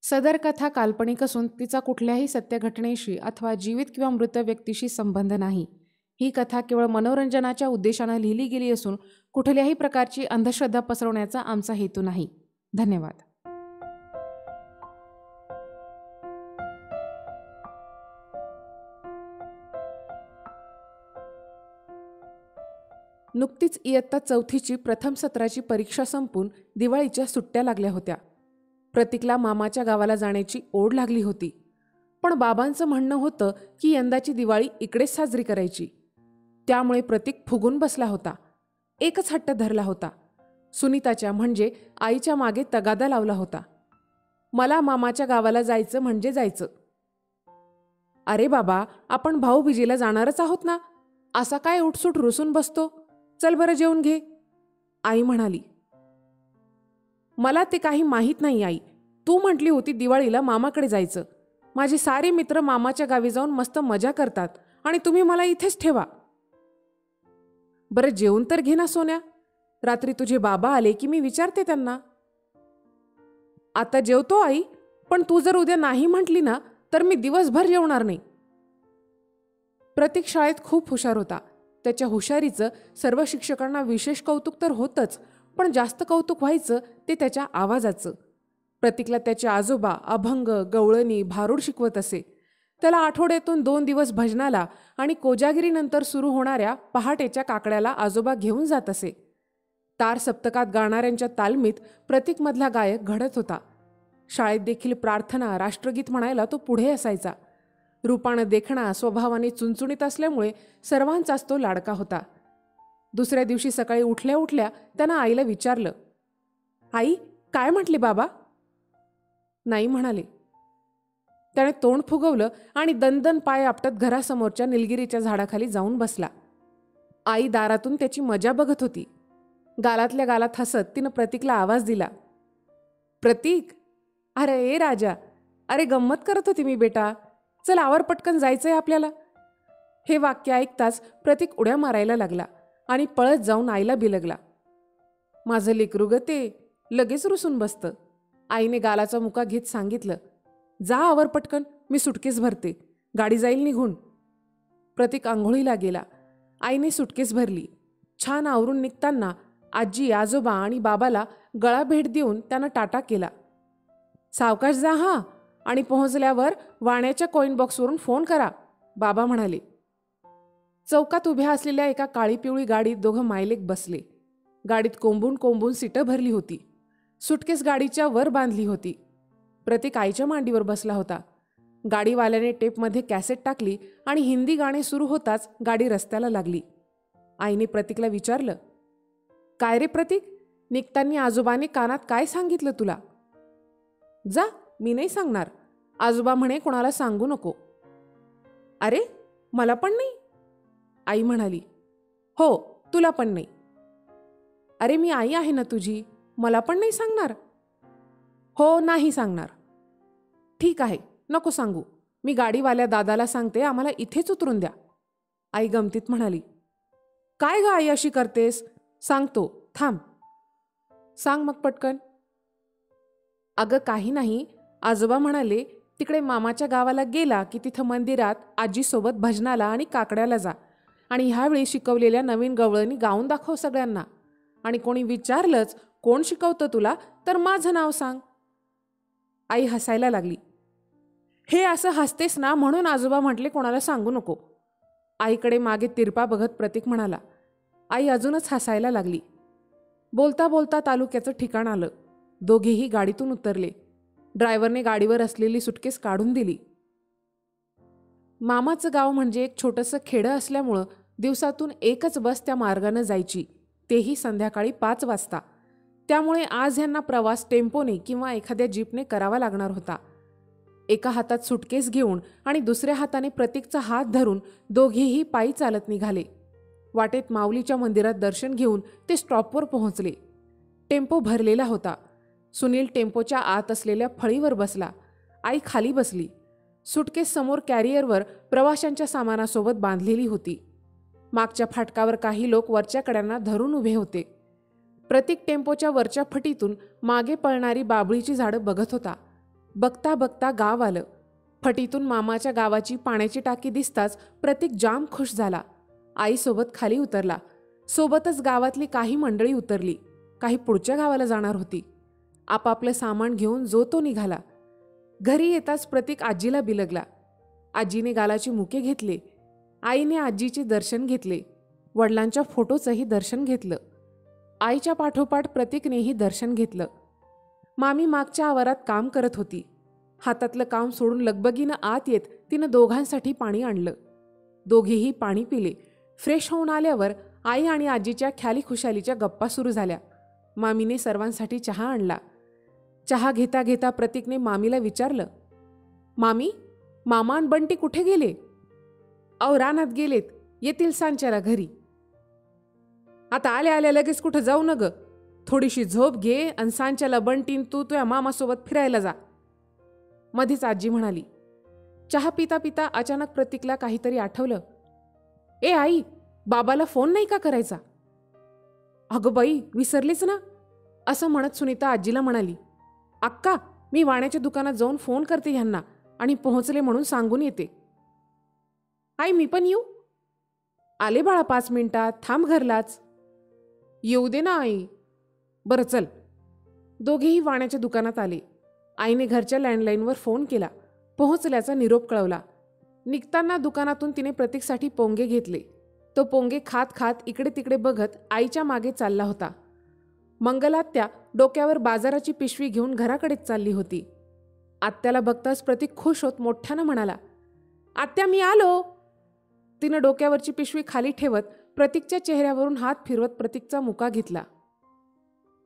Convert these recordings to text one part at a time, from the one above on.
सदर कथा काल्पनिक असून तिचा कुठल्याही सत्य घटनेशी अथवा जीवित किंवा मृत व्यक्तीशी संबंध नाही. ही कथा केवळ मनोरंजनाच्या उद्देशाने लिहिली गेली असून कुठल्याही प्रकारची अंधश्रद्धा पसरवण्याचा आमचा हेतू नाही. धन्यवाद. नुकतीच इयत्ता 4थीची प्रथम सत्राची परीक्षा संपून दिवाळीच्या सुट्ट्या लागल्या होत्या. प्रतीकला मामाच्या गावाला जाण्याची ओढ लागली होती. पण बाबांचं म्हणणं होतं की यंदाची दिवाळी इकडेच साजरी करायची. त्यामुळे प्रतीक फुगून बसला होता. एकच हट्ट धरला होता. सुनीताच्या म्हणजे आईच्या मागे तगादा लावला होता. मला मामाच्या गावाला जायचं म्हणजे जायचं. अरे बाबा, आपण भाऊबीजेला जाणारच आहोत ना, असा काय उठसूट रुसून बसतो? चल बरं जेवून घे, आई म्हणाली. मला ते काही माहीत नाही आई. तू म्हटली होती दिवाळीला मामाकडे जायचं. माझे सारे मित्र मामाच्या गावी जाऊन मस्त मजा करतात आणि तुम्ही मला इथेच ठेवा. बरं जेवून तर घे ना सोन्या. रात्री तुझे बाबा आले की मी विचारते त्यांना. आता जेवतो आई, पण तू जर उद्या नाही म्हटली ना तर मी दिवसभर जेवणार नाही. प्रतीक शाळेत खूप हुशार होता. त्याच्या हुशारीचं सर्व शिक्षकांना विशेष कौतुक तर होतंच, पण जास्त कौतुक व्हायचं ते त्याच्या आवाजाचं. प्रतीकला त्याचे आजोबा अभंग, गवळणी, भारूड शिकवत असे. त्याला आठवड्यातून 2 दिवस भजनाला आणि कोजागिरीनंतर सुरू होणाऱ्या पहाटेच्या काकड्याला आजोबा घेऊन जात असे. तार सप्तकात गाणाऱ्यांच्या तालमीत प्रतीकमधला गायक घडत होता. शाळेत देखील प्रार्थना, राष्ट्रगीत म्हणायला तो पुढे असायचा. रूपानं देखणा, स्वभावाने चुणचुणीत असल्यामुळे सर्वांचाच तो लाडका होता. दुसऱ्या दिवशी सकाळी उठल्या उठल्या त्यानं आईला विचारलं, आई काय म्हटले बाबा? नाही म्हणाले. त्याने तोंड फुगवलं आणि दणदण पाय आपटत घरासमोरच्या निलगिरीच्या झाडाखाली जाऊन बसला. आई दारातून त्याची मजा बघत होती. गालातल्या गालात हसत तिनं प्रतीकला आवाज दिला, प्रतीक, अरे ए राजा, अरे गंमत करत होती मी बेटा, चल आवर पटकन जायचंय आपल्याला. हे वाक्य ऐकताच प्रतीक उड्या मारायला लागला आणि पळत जाऊन आईला बिलगला. माझं लेकरू ग ते लगेच रुसून बसतं. आईने गालाचा मुका घेत सांगितलं, जा आवर पटकन, मी सुटकेस भरते, गाडी जाईल निघून. प्रतीक आंघोळीला गेला. आईने सुटकेस भरली. छान आवरून निघताना आजी, आजोबा आणि बाबाला गळा भेट देऊन त्यानं टाटा केला. सावकाश जा हां, आणि पोहोचल्यावर वाण्याच्या कॉईन बॉक्सवरून फोन करा, बाबा म्हणाले. चौकात उभ्या असलेल्या एका काळी पिवळी गाडीत दोघं मायलेक बसले. गाडीत कोंबून कोंबून सीटं भरली होती. सुटकेस गाडीच्या वर बांधली होती. प्रतीक आईच्या मांडीवर बसला होता. गाडीवाल्याने टेपमध्ये कॅसेट टाकली आणि हिंदी गाणे सुरू होताच गाडी रस्त्याला लागली. आईने प्रतीकला विचारलं, काय रे प्रतीक, निघताना आजोबाने कानात काय सांगितलं तुला? जा, मी नाही सांगणार. आजोबा म्हणे कोणाला सांगू नको. अरे मला पण नाही, आई म्हणाली. हो, तुला पण नाही. अरे मी आई आहे ना तुझी, मला पण नाही सांगणार? हो, नाही सांगणार. ठीक आहे, नको सांगू. मी गाडीवाल्या दादाला सांगते आम्हाला इथेच उतरून द्या, आई गमतीत म्हणाली. काय ग आई अशी करतेस? सांगतो, थांब. सांग मग पटकन. अगं काही नाही, आजोबा म्हणाले तिकडे मामाच्या गावाला गेला की तिथं मंदिरात आजीसोबत भजनाला आणि काकड्याला जा आणि ह्यावेळी शिकवलेल्या नवीन गवळणी गाऊन दाखव सगळ्यांना. आणि कोणी विचारलंच कोण शिकवतं तुला तर माझं नाव सांग. आई हसायला लागली. हे असं हसतेस ना म्हणून आजोबा म्हटले कोणाला सांगू नको. आईकडे मागे तिरपा बघत प्रतीक म्हणाला. आई अजूनच हसायला लागली. बोलता बोलता तालुक्याचं ठिकाण आलं. दोघेही गाडीतून उतरले. ड्रायव्हरने गाडीवर असलेली सुटकेस काढून दिली. मामाचं गाव म्हणजे एक छोटंसं खेडं असल्यामुळं दिवसातून एकच बस त्या मार्गानं जायची, तेही संध्याकाळी 5 वाजता. त्यामुळे आज ह्यांना प्रवास टेम्पोने किंवा एखाद्या जीपने करावा लागणार होता. एका हातात सुटकेस घेऊन आणि दुसऱ्या हाताने प्रतीकचा हात धरून दोघेही पायी चालत निघाले. वाटेत माऊलीच्या मंदिरात दर्शन घेऊन ते स्टॉपवर पोहोचले. टेम्पो भरलेला होता. सुनील टेम्पोच्या आत असलेल्या फळीवर बसला. आई खाली बसली. सुटकेस समोर कॅरियरवर प्रवाशांच्या सामानासोबत बांधलेली होती. मागच्या फाटकावर काही लोक वरच्या कड्यांना धरून उभे होते. प्रतीक टेम्पोच्या वरच्या फटीतून मागे पळणारी बाबळीची झाडं बघत होता. बघता बघता गाव आलं. फटीतून मामाच्या गावाची पाण्याची टाकी दिसताच प्रतीक जाम खुश झाला. आईसोबत खाली उतरला. सोबतच गावातली काही मंडळी उतरली. काही पुढच्या गावाला जाणार होती. आपापलं सामान घेऊन जो तो निघाला. घरी येताच प्रतीक आजीला बिलगला. आजीने गालाची मुके घेतले. आईने आजीचे दर्शन घेतले. वडिलांच्या फोटोचंही दर्शन घेतलं. आईच्या पाठोपाठ प्रतीकनेही दर्शन घेतलं. मामी मागच्या आवारात काम करत होती. हातातलं काम सोडून लगबगीनं आत येत तिनं दोघांसाठी पाणी आणलं. दोघेही पाणी पिले. फ्रेश होऊन आल्यावर आई आणि आजीच्या ख्याली खुशालीच्या गप्पा सुरू झाल्या. मामीने सर्वांसाठी चहा आणला. चहा घेता घेता प्रतीकने मामीला विचारलं, मामी, मामा आणि बंटी कुठे गेले? अहो रानात गेलेत, येतील सांच्याला घरी. आता आल्या आल्या लगेच कुठं जाऊ न ग. थोडीशी झोप घे आणि सांच्याला बंटीन तू तुझ्या मामासोबत फिरायला जा. मध्येच आजी म्हणाली. चहा पिता पिता अचानक प्रतीकला काहीतरी आठवलं. ए आई, बाबाला फोन नाही का करायचा? अगं बाई, विसरलीच ना, असं म्हणत सुनीता आजीला म्हणाली. अक्का, मी वाण्याच्या दुकानात जाऊन फोन करते ह्यांना आणि पोहोचले म्हणून सांगून येते. आई, मी पण येऊ? आले बाळा 5 मिनिटात, थांब घरलाच. येऊ दे ना आई. बरं चल. दोघेही वाण्याच्या दुकानात आले. आईने घरच्या लँडलाईनवर फोन केला. पोहोचल्याचा निरोप कळवला. निघताना दुकानातून तिने प्रतीकसाठी पोंगे घेतले. तो पोंगे खात खात इकडे तिकडे बघत आईच्या मागे चालला होता. मंगलात्या डोक्यावर बाजाराची पिशवी घेऊन घराकडेच चालली होती. आत्याला बघताच प्रतीक खुश होत मोठ्यानं म्हणाला, आत्या, मी आलो. तिनं डोक्यावरची पिशवी खाली ठेवत प्रतीकच्या चेहऱ्यावरून हात फिरवत प्रतीकचा मुका घेतला.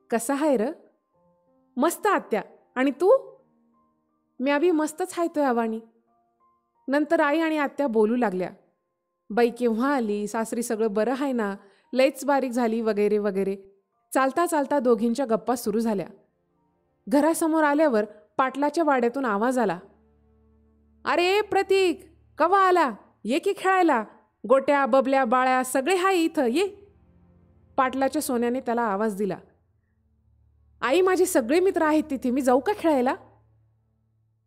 कसा आहे र? मस्त आत्या. आणि तू? मी बी मस्तच आहे तो आवाणी. नंतर आई आणि आत्या बोलू लागल्या. बाई केव्हा आली? सासरी सगळं बरं आहे ना? लयच बारीक झाली वगैरे वगैरे. चालता चालता दोघींच्या गप्पा सुरू झाल्या. घरासमोर आल्यावर पाटलाच्या वाड्यातून आवाज आला. अरे प्रतीक, कवा आला? ये की खेळायला. गोट्या बबल्या बाळ्या सगळे हाय इथं, ये. पाटलाच्या सोन्याने त्याला आवाज दिला. आई, माझे सगळे मित्र आहेत तिथे, मी जाऊ का खेळायला?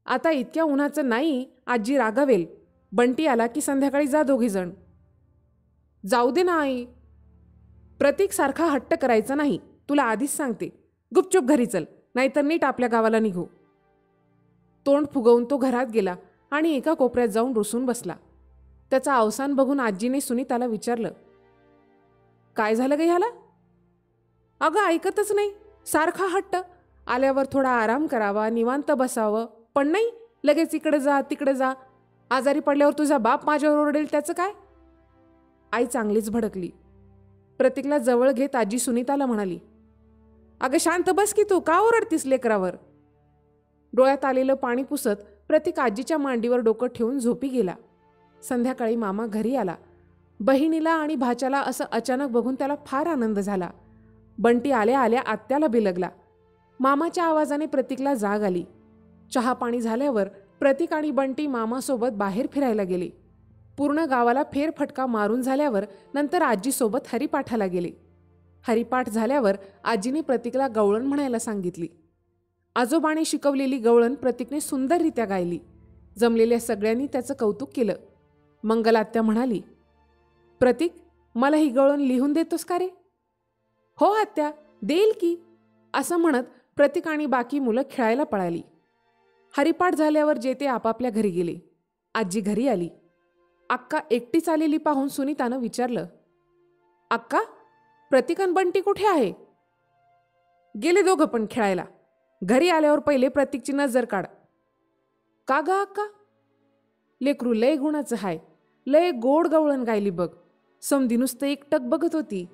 आता इतक्या उन्हाचं नाही, आजी रागावेल. बंटी आला की संध्याकाळी जा दोघीजण. जाऊ दे ना आई. प्रतीक सारखा हट्ट करायचा नाही, तुला आधीच सांगते. गुपचूप घरी चल, नाहीतर नीट आपल्या गावाला निघू. तोंड फुगवून तो घरात गेला आणि एका कोपऱ्यात जाऊन रुसून बसला. त्याचा अवसान बघून आजीने सुनीताला विचारलं, काय झालं ग ह्याला? अगं ऐकतच नाही, सारखा हट्ट. आल्यावर थोडा आराम करावा, निवांत बसावं, पण नाही, लगेच इकडे जा तिकडे जा. आजारी पडल्यावर तुझा बाप माझ्यावर ओरडेल त्याचं काय? आई चांगलीच भडकली. प्रतीकला जवळ घेत आजी सुनीताला म्हणाली, अगं शांत बस की तू, का ओरडतीस लेकरावर? डोळ्यात आलेलं पाणी पुसत प्रतीक आजीच्या मांडीवर डोकं ठेवून झोपी गेला. संध्याकाळी मामा घरी आला. बहिणीला आणि भाच्याला असं अचानक बघून त्याला फार आनंद झाला. बंटी आल्या आल्या आत्याला बिलगला. मामाच्या आवाजाने प्रतीकला जाग आली. चहा पाणी झाल्यावर प्रतीक आणि बंटी मामासोबत बाहेर फिरायला गेले. पूर्ण गावाला फेरफटका मारून झाल्यावर नंतर आजीसोबत हरिपाठाला गेले. हरिपाठ झाल्यावर आजीने प्रतीकला गवळण म्हणायला सांगितली. आजोबाने शिकवलेली गवळण प्रतीकने सुंदररित्या गायली. जमलेल्या सगळ्यांनी त्याचं कौतुक केलं. मंगलात्या म्हणाली, प्रतीक, मला ही गवळण लिहून देतोस का रे? हो आत्या, देईल की, असं म्हणत प्रतीक आणि बाकी मुलं खेळायला पळाली. हरिपाठ झाल्यावर जे ते आपापल्या घरी गेले. आजी घरी आली. अक्का एकटीच आलेली पाहून सुनीतानं विचारलं, अक्का, प्रतीक आणि बंटी कुठे आहे? गेले दोघं पण खेळायला. घरी आल्यावर पहिले प्रतीकची नजर काढ. का ग अक्का? लेकरू लय गुणाचं हाय, लय गोड गवळण गायली बघ. समधी नुसतं एकटक बघत होती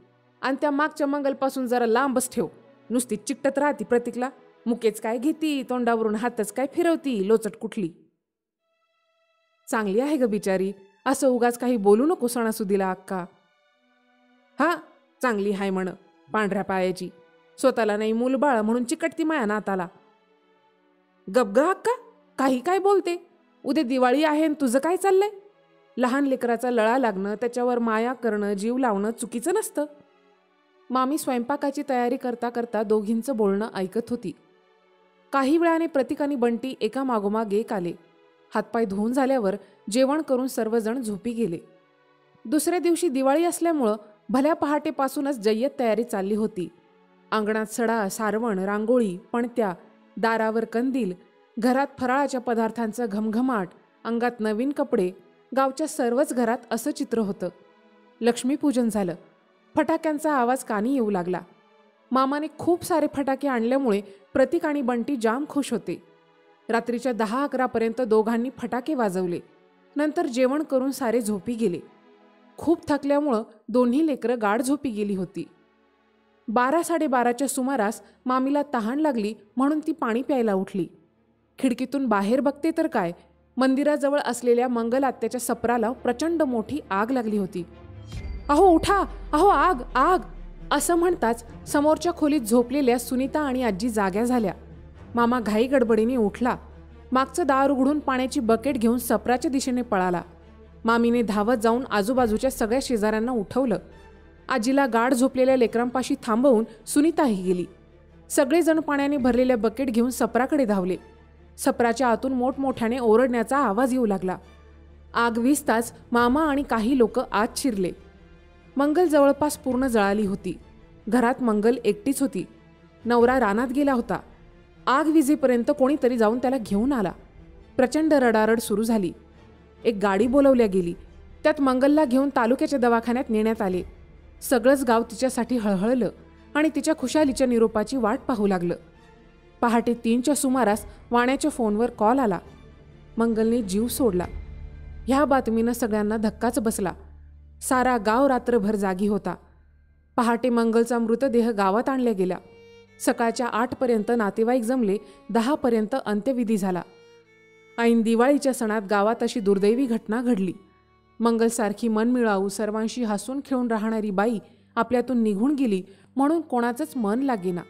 आणि त्या मागच्या मंगलपासून जरा लांबच ठेव. नुसती चिकटत राहती प्रतीकला. मुकेच काय घेती, तोंडावरून हातच काय फिरवती, लोचट कुठली. चांगली आहे ग बिचारी, असं उगाच काही बोलू नको सणासुदीला अक्का. हा, चांगली हाय म्हण, पांढऱ्या पायाची. स्वतःला नाही मूलबाळ म्हणून चिकटती माया नाताला. गप ग अक्का, काही काय बोलते. उद्या दिवाळी आहे आणि तुझं काय चाललंय? लहान लेकराचा लळा लागणं, त्याच्यावर माया करणं, जीव लावणं चुकीचं नसतं. मामी स्वयंपाकाची तयारी करता करता दोघींचं बोलणं ऐकत होती. काही वेळाने प्रतीक आणि बंटी एका मागोमाग एक आले. हातपाय धुवून झाल्यावर जेवण करून सर्वजण झोपी गेले. दुसऱ्या दिवशी दिवाळी असल्यामुळं भल्या पहाटेपासूनच जय्यत तयारी चालली होती. अंगणात सडा, सारवण, रांगोळी, पणत्या, दारावर कंदील, घरात फराळाच्या पदार्थांचा घमघमाट, अंगात नवीन कपडे. गावच्या सर्वच घरात असं चित्र होतं. लक्ष्मीपूजन झालं. फटाक्यांचा आवाज कानी येऊ लागला. मामाने खूप सारे फटाके आणल्यामुळे प्रतीक आणि बंटी जाम खुश होते. रात्रीच्या 10-11 पर्यंत दोघांनी फटाके वाजवले. नंतर जेवण करून सारे झोपी गेले. खूप थकल्यामुळं दोन्ही लेकरं गाढ झोपी गेली होती. 12-12:30च्या सुमारास मामीला तहान लागली म्हणून ती पाणी प्यायला उठली. खिडकीतून बाहेर बघते तर काय, मंदिराजवळ असलेल्या मंगल आत्याच्या सपराला प्रचंड मोठी आग लागली होती. अहो उठा, अहो आग आग असं म्हणताच समोरच्या खोलीत झोपलेल्या सुनीता आणि आजी जाग्या झाल्या. मामा घाई गडबडीने उठला. मागचं दार उघडून पाण्याची बकेट घेऊन सपराच्या दिशेने पळाला. मामीने धावत जाऊन आजूबाजूच्या सगळ्या शेजाऱ्यांना उठवलं. आजीला गाढ झोपलेल्या लेकरांपाशी थांबवून सुनीताही गेली. सगळेजण पाण्याने भरलेल्या बकेट घेऊन सपराकडे धावले. सपराच्या आतून मोठमोठ्याने ओरडण्याचा आवाज येऊ लागला. आग विझताच मामा आणि काही लोक आत शिरले. मंगल जवळपास पूर्ण जळाली होती. घरात मंगल एकटीच होती. नवरा रानात गेला होता. आग विझेपर्यंत कोणीतरी जाऊन त्याला घेऊन आला. प्रचंड रडारड सुरू झाली. एक गाडी बोलवल्या गेली. त्यात मंगलला घेऊन तालुक्याच्या दवाखान्यात नेण्यात आले. सगळंच गाव तिच्यासाठी हळहळलं आणि तिच्या खुशालीच्या निरोपाची वाट पाहू लागलं. पहाटे 3च्या सुमारास वाण्याच्या फोनवर कॉल आला. मंगलने जीव सोडला. ह्या बातमीनं सगळ्यांना धक्काच बसला. सारा गाव रात्रभर जागी होता. पहाटे मंगलचा मृतदेह गावात आणला गेला. सकाळच्या 8पर्यंत नातेवाईक जमले. 10पर्यंत अंत्यविधी झाला. ऐन दिवाळीच्या सणात गावात अशी दुर्दैवी घटना घडली. मंगलसारखी मनमिळावू, सर्वांशी हसून खेळून राहणारी बाई आपल्यातून निघून गेली म्हणून कोणाचंच मन लागेना.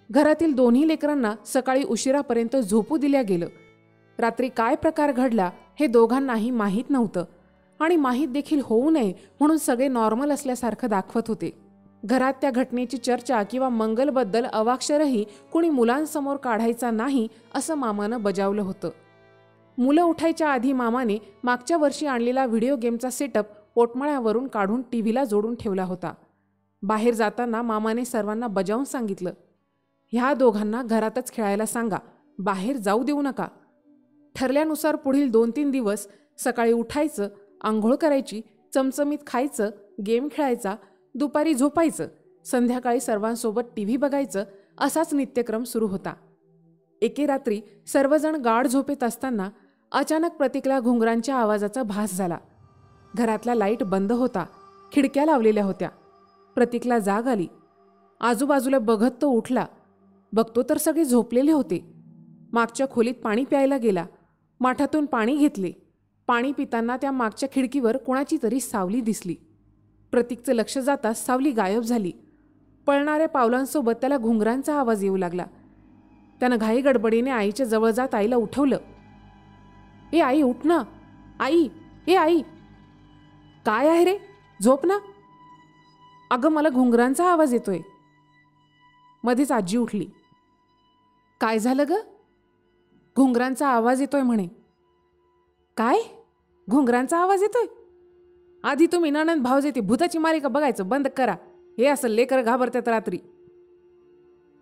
घरातील दोन्ही लेकरांना सकाळी उशिरापर्यंत झोपू दिल्या गेलं. रात्री काय प्रकार घडला हे दोघांनाही माहीत नव्हतं आणि माहीत देखील होऊ नये म्हणून सगळे नॉर्मल असल्यासारखं दाखवत होते. घरात त्या घटनेची चर्चा किंवा मंगलबद्दल अवाक्षरही कुणी मुलांसमोर काढायचा नाही असं मामानं बजावलं होतं. मुलं उठायच्या आधी मामाने मागच्या वर्षी आणलेला व्हिडिओ गेमचा सेटअप पोटमाळ्यावरून काढून टीव्हीला जोडून ठेवला होता. बाहेर जाताना मामाने सर्वांना बजावून सांगितलं, ह्या दोघांना घरातच खेळायला सांगा, बाहेर जाऊ देऊ नका. ठरल्यानुसार पुढील 2-3 दिवस सकाळी उठायचं, आंघोळ करायची, चमचमीत खायचं, गेम खेळायचा, दुपारी झोपायचं, संध्याकाळी सर्वांसोबत टीव्ही बघायचं असाच नित्यक्रम सुरू होता. एके रात्री सर्वजण गाढ झोपेत असताना अचानक प्रतीकला घुंगरांच्या आवाजाचा भास झाला. घरातला लाईट बंद होता. खिडक्या लावलेल्या होत्या. प्रतीकला जाग आली. आजूबाजूला बघत तो उठला. बघतो तर सगळे झोपलेले होते. मागच्या खोलीत पाणी प्यायला गेला. माठातून पाणी घेतले. पाणी पिताना त्या मागच्या खिडकीवर कोणाची तरी सावली दिसली. प्रतीकचं लक्ष जाताच सावली गायब झाली. पळणाऱ्या पावलांसोबत त्याला घुंगरांचा आवाज येऊ लागला. त्यानं घाई गडबडीने आईच्या जवळ जात आईला उठवलं. ए आई उठ ना, आई, ए आई. काय आहे रे, झोप ना. अगं मला घुंगरांचा आवाज येतोय. मध्येच आजी उठली. काय झालं ग? घुंगरांचा आवाज येतोय म्हणे. काय? घुंगरांचा आवाज येतोय? आधी तुम्ही नणंद भावजेती भूताची मालिका बघायचं बंद करा. हे असं लेकर घाबरतात रात्री.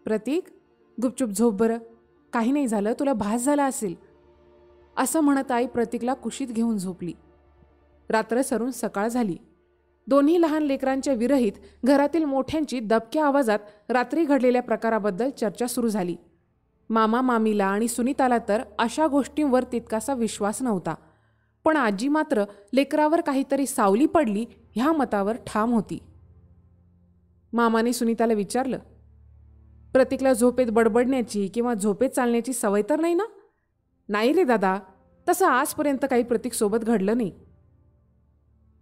प्रतीक गुपचूप झोप बरं, काही नाही झालं, तुला भास झाला असेल असं म्हणत आई प्रतीकला कुशीत घेऊन झोपली. रात्र सरून सकाळ झाली. दोन्ही लहान लेकरांच्या विरहित घरातील मोठ्यांची दबक्या आवाजात रात्री घडलेल्या प्रकाराबद्दल चर्चा सुरू झाली. मामा मामीला आणि सुनीताला तर अशा गोष्टींवर तितकासा विश्वास नव्हता, पण आजी मात्र लेकरावर काहीतरी सावली पडली ह्या मतावर ठाम होती. मामाने सुनीताला विचारलं, प्रतीकला झोपेत बडबडण्याची किंवा झोपेत चालण्याची सवय तर नाही ना? नाही रे दादा, तसं आजपर्यंत काही प्रतीकसोबत घडलं नाही.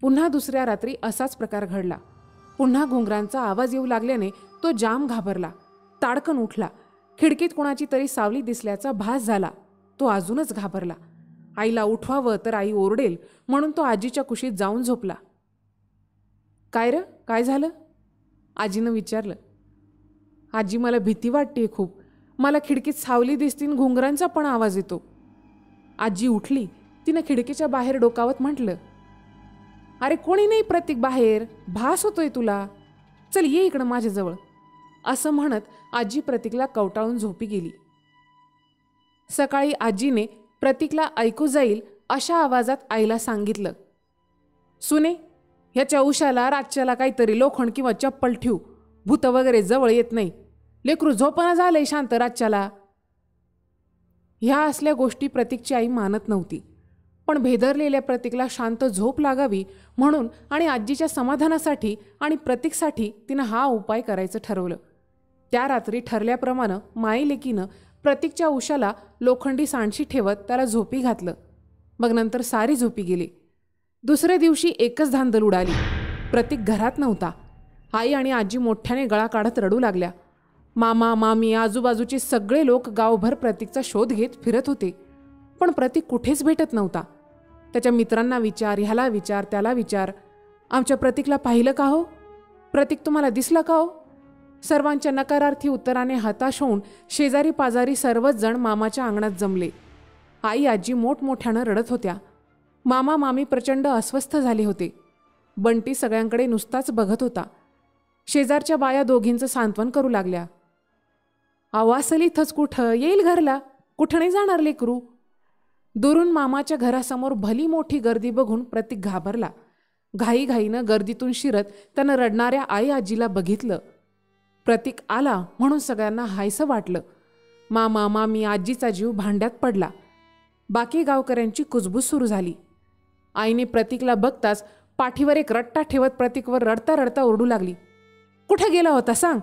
पुन्हा दुसऱ्या रात्री असाच प्रकार घडला. पुन्हा घुंगरांचा आवाज येऊ लागल्याने तो जाम घाबरला. ताडकन उठला. खिडकीत कोणाची तरी सावली दिसल्याचा भास झाला. तो अजूनच घाबरला. आईला उठवावं तर आई ओरडेल म्हणून तो आजीच्या कुशीत जाऊन झोपला. काय र, काय झालं? आजीनं विचारलं. आजी मला भीती वाटते खूप. मला खिडकीत सावली दिसतीन, घुंगरांचा पण आवाज येतो. आजी उठली. तिनं खिडकीच्या बाहेर डोकावत म्हटलं, अरे कोणी नाही प्रतीक बाहेर, भास होतोय तुला, चल ये इकडं माझ्याजवळ. असं म्हणत आजी प्रतीकला कवटाळून झोपी गेली. सकाळी आजीने प्रतीकला ऐकू जाईल अशा आवाजात आईला सांगितलं, सुने, ह्याच्या उशाला रातच्याला काहीतरी लोखंड किंवा चप्पल ठेवू, भूत वगैरे जवळ येत नाही, लेकरू झोपणं झालंय शांत रातच्याला. ह्या असल्या गोष्टी प्रतीकची आई मानत नव्हती, पण भेदरलेल्या प्रतीकला शांत झोप लागावी म्हणून आणि आजीच्या समाधानासाठी आणि प्रतीकसाठी तिनं हा उपाय करायचं ठरवलं. त्या रात्री ठरल्याप्रमाणे माईलेकीनं प्रतीकच्या उशाला लोखंडी सांडशी ठेवत त्याला झोपी घातलं. मग नंतर सारी झोपी गेली. दुसऱ्या दिवशी एकच धांदल उडाली. प्रतीक घरात नव्हता. आई आणि आजी मोठ्याने गळा काढत रडू लागल्या. मामा, मामी, आजूबाजूचे सगळे लोक गावभर प्रतीकचा शोध घेत फिरत होते, पण प्रतीक कुठेच भेटत नव्हता. त्याच्या मित्रांना विचार, ह्याला विचार, त्याला विचार, आमच्या प्रतीकला पाहिलं का हो, प्रतीक तुम्हाला दिसला का हो. सर्वांच्या नकारार्थी उत्तराने हताश होऊन शेजारी पाजारी सर्वच जण मामाच्या अंगणात जमले. आई आजी मोठमोठ्यानं रडत होत्या. मामा मामी प्रचंड अस्वस्थ झाले होते. बंटी सगळ्यांकडे नुसताच बघत होता. शेजारच्या बाया दोघींचं सांत्वन करू लागल्या. आवासल इथंच कुठं, येईल घरला, कुठं नाही जाणार लेकरू. दुरून मामाच्या घरासमोर भली मोठी गर्दी बघून प्रतीक घाबरला. घाईघाईनं गर्दीतून शिरत त्यानं रडणाऱ्या आई आजीला बघितलं. प्रतीक आला म्हणून सगळ्यांना हायसं वाटलं. मामा मामी आजीचा जीव भांड्यात पडला. बाकी गावकऱ्यांची कुजबूज सुरू झाली. आईने प्रतीकला बघताच पाठीवर एक रट्टा ठेवत प्रतीकवर रडता रडता ओरडू लागली. कुठे गेला होता सांग.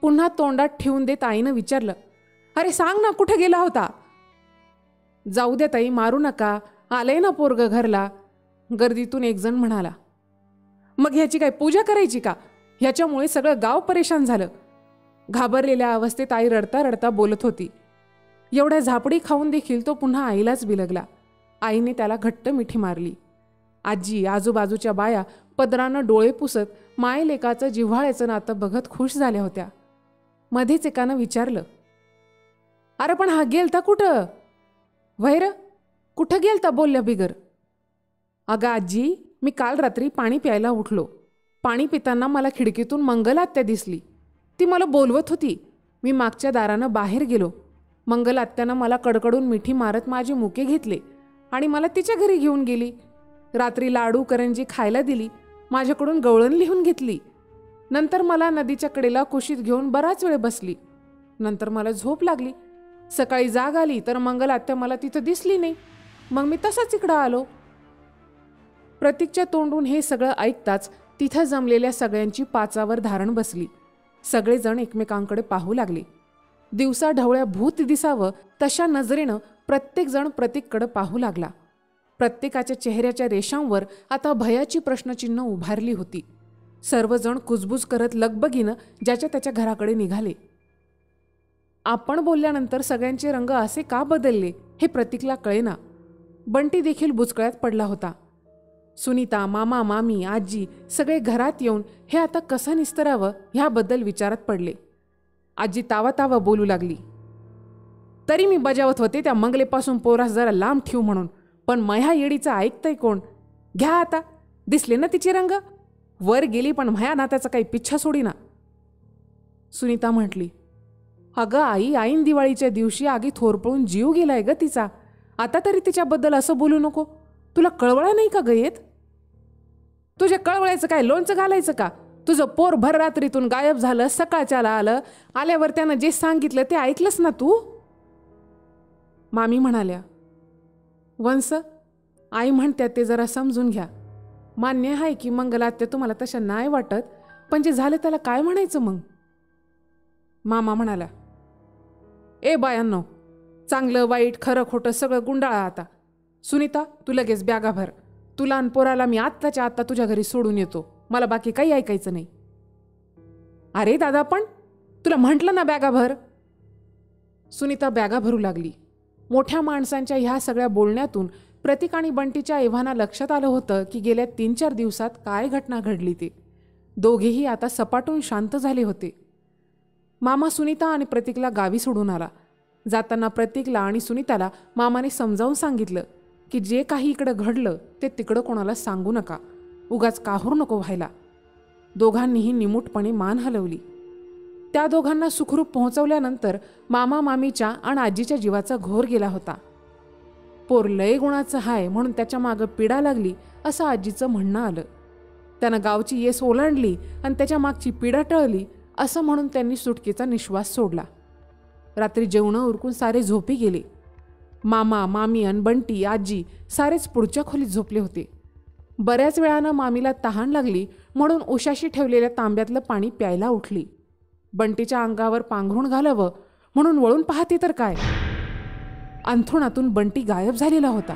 पुन्हा तोंडात ठेवून देत आईनं विचारलं, अरे सांग ना, कुठे गेला होता. जाऊ दे ताई, मारू नका, आलंय ना पोरग घरला. गर्दीतून एक जण म्हणाला. मग ह्याची काय पूजा करायची का, ह्याच्यामुळे सगळं गाव परेशान झालं. घाबरलेल्या अवस्थेत आई रडता रडता बोलत होती. एवढ्या झापडी खाऊन देखील तो पुन्हा आईलाच बिलगला. आईने त्याला घट्ट मिठी मारली. आजी आजूबाजूच्या बाया पदरानं डोळे पुसत मायलेकाचं जिव्हाळ्याचं नातं बघत खुश झाल्या होत्या. मध्येच एकानं विचारलं, अरे पण हा गेलता कुठं. वैर कुठं गेलता बोलल्या बिगर. अगं आजी, मी काल रात्री पाणी प्यायला उठलो. पाणी पिताना मला खिडकीतून मंगलात्या दिसली. ती मला बोलवत होती. मी मागच्या दारानं बाहेर गेलो. मंगलात्यानं मला कडकडून मिठी मारत माझे मुके घेतले आणि मला तिच्या घरी घेऊन गेली. रात्री लाडू करंजी खायला दिली. माझ्याकडून गवळण लिहून घेतली. नंतर मला नदीच्या कडेला कुशीत घेऊन बराच वेळ बसली. नंतर मला झोप लागली. सकाळी जाग आली तर मंगलात्या मला तिथं दिसली नाही. मग मी तसाच इकडं आलो. प्रतीकच्या तोंडून हे सगळं ऐकताच तिथं जमलेल्या सगळ्यांची पाचावर धारण बसली. सगळेजण एकमेकांकडे पाहू लागले. दिवसा ढवळ्या भूत दिसावं तशा नजरेनं प्रत्येकजण प्रतीककडे पाहू लागला. प्रत्येकाच्या चेहऱ्याच्या रेषांवर आता भयाची प्रश्नचिन्ह उभारली होती. सर्वजण कुजबूज करत लगबगीनं ज्याच्या त्याच्या घराकडे निघाले. आपण बोलल्यानंतर सगळ्यांचे रंग असे का बदलले हे प्रतीकला कळेना. बंटी देखील बुचकळ्यात पडला होता. सुनीता, मामा, मामी, आजी सगळे घरात येऊन हे आता कसं निस्तरावं ह्याबद्दल विचारात पडले. आजी तावा तावा बोलू लागली. तरी मी बजावत होते त्या मंगलेपासून पोरास जरा लांब ठेवू म्हणून, पण मह्या येडीचं ऐकतंय कोण. घ्या आता, दिसले ना तिचे रंग. वर गेली पण म्ह्या नात्याचा काही पिच्छा सोडीना. सुनीता म्हटली, अगं आई, ऐन दिवाळीच्या दिवशी आगी थोरपळून जीव गेलाय ग तिचा. आता तरी तिच्याबद्दल असं बोलू नको. तुला कळवळा नाही का ग येत. तुझ्या कळवळायचं काय लोणचं घालायचं का. तुझं पोर भर रात्रीतून गायब झालं, सकाळच्याला आलं. आल्यावर त्यानं जे सांगितलं ते ऐकलंस ना तू. मामी म्हणाल्या, वंस, आई म्हणत्यात ते जरा समजून घ्या. मान्य आहे की मंगलात्या तुम्हाला तशा नाही वाटत, पण जे झालं त्याला काय म्हणायचं मग. मामा म्हणाला, ए बायांनो, चांगलं वाईट खरं खोटं सगळं गुंडाळा आता. सुनीता, तू लगेच बॅगा भर. तुला आणि पोराला मी आत्ताच्या आत्ता तुझ्या घरी सोडून येतो. मला बाकी काही ऐकायचं नाही. अरे दादा, पण तुला म्हटलं ना बॅगा भर. सुनीता बॅगा भरू लागली. मोठ्या माणसांच्या ह्या सगळ्या बोलण्यातून प्रतीक आणि बंटीच्या एव्हाना लक्षात आलं होतं की गेल्या 3-4 दिवसात काय घटना घडली ते. दोघेही आता सपाटून शांत झाले होते. मामा सुनीता आणि प्रतीकला गावी सोडून आला. जाताना प्रतीकला आणि सुनीताला मामाने समजावून सांगितलं की जे काही इकडं घडलं ते तिकडं कोणाला सांगू नका, उगाच काहूर नको व्हायला. दोघांनीही निमूटपणे मान हलवली. त्या दोघांना सुखरूप पोहोचवल्यानंतर मामा मामीच्या आणि आजीच्या जीवाचा घोर गेला होता. पोर लय गुणाचं हाय म्हणून त्याच्या मागं पिडा लागली असं आजीचं म्हणणं आलं. त्यानं गावची येस ओलांडली आणि त्याच्या मागची पिडा टळली असं म्हणून त्यांनी सुटकेचा निश्वास सोडला. रात्री जेवणं उरकून सारे झोपी गेले. मामा मामी अन बंटी आजी सारेच पुढच्या खोलीत झोपले होते. बऱ्याच वेळानं मामीला तहान लागली म्हणून उशाशी ठेवलेल्या तांब्यातलं पाणी प्यायला उठली. बंटीच्या अंगावर पांघरूण घालावं म्हणून वळून पाहते तर काय, अंथरुणातून बंटी गायब झालेला होता.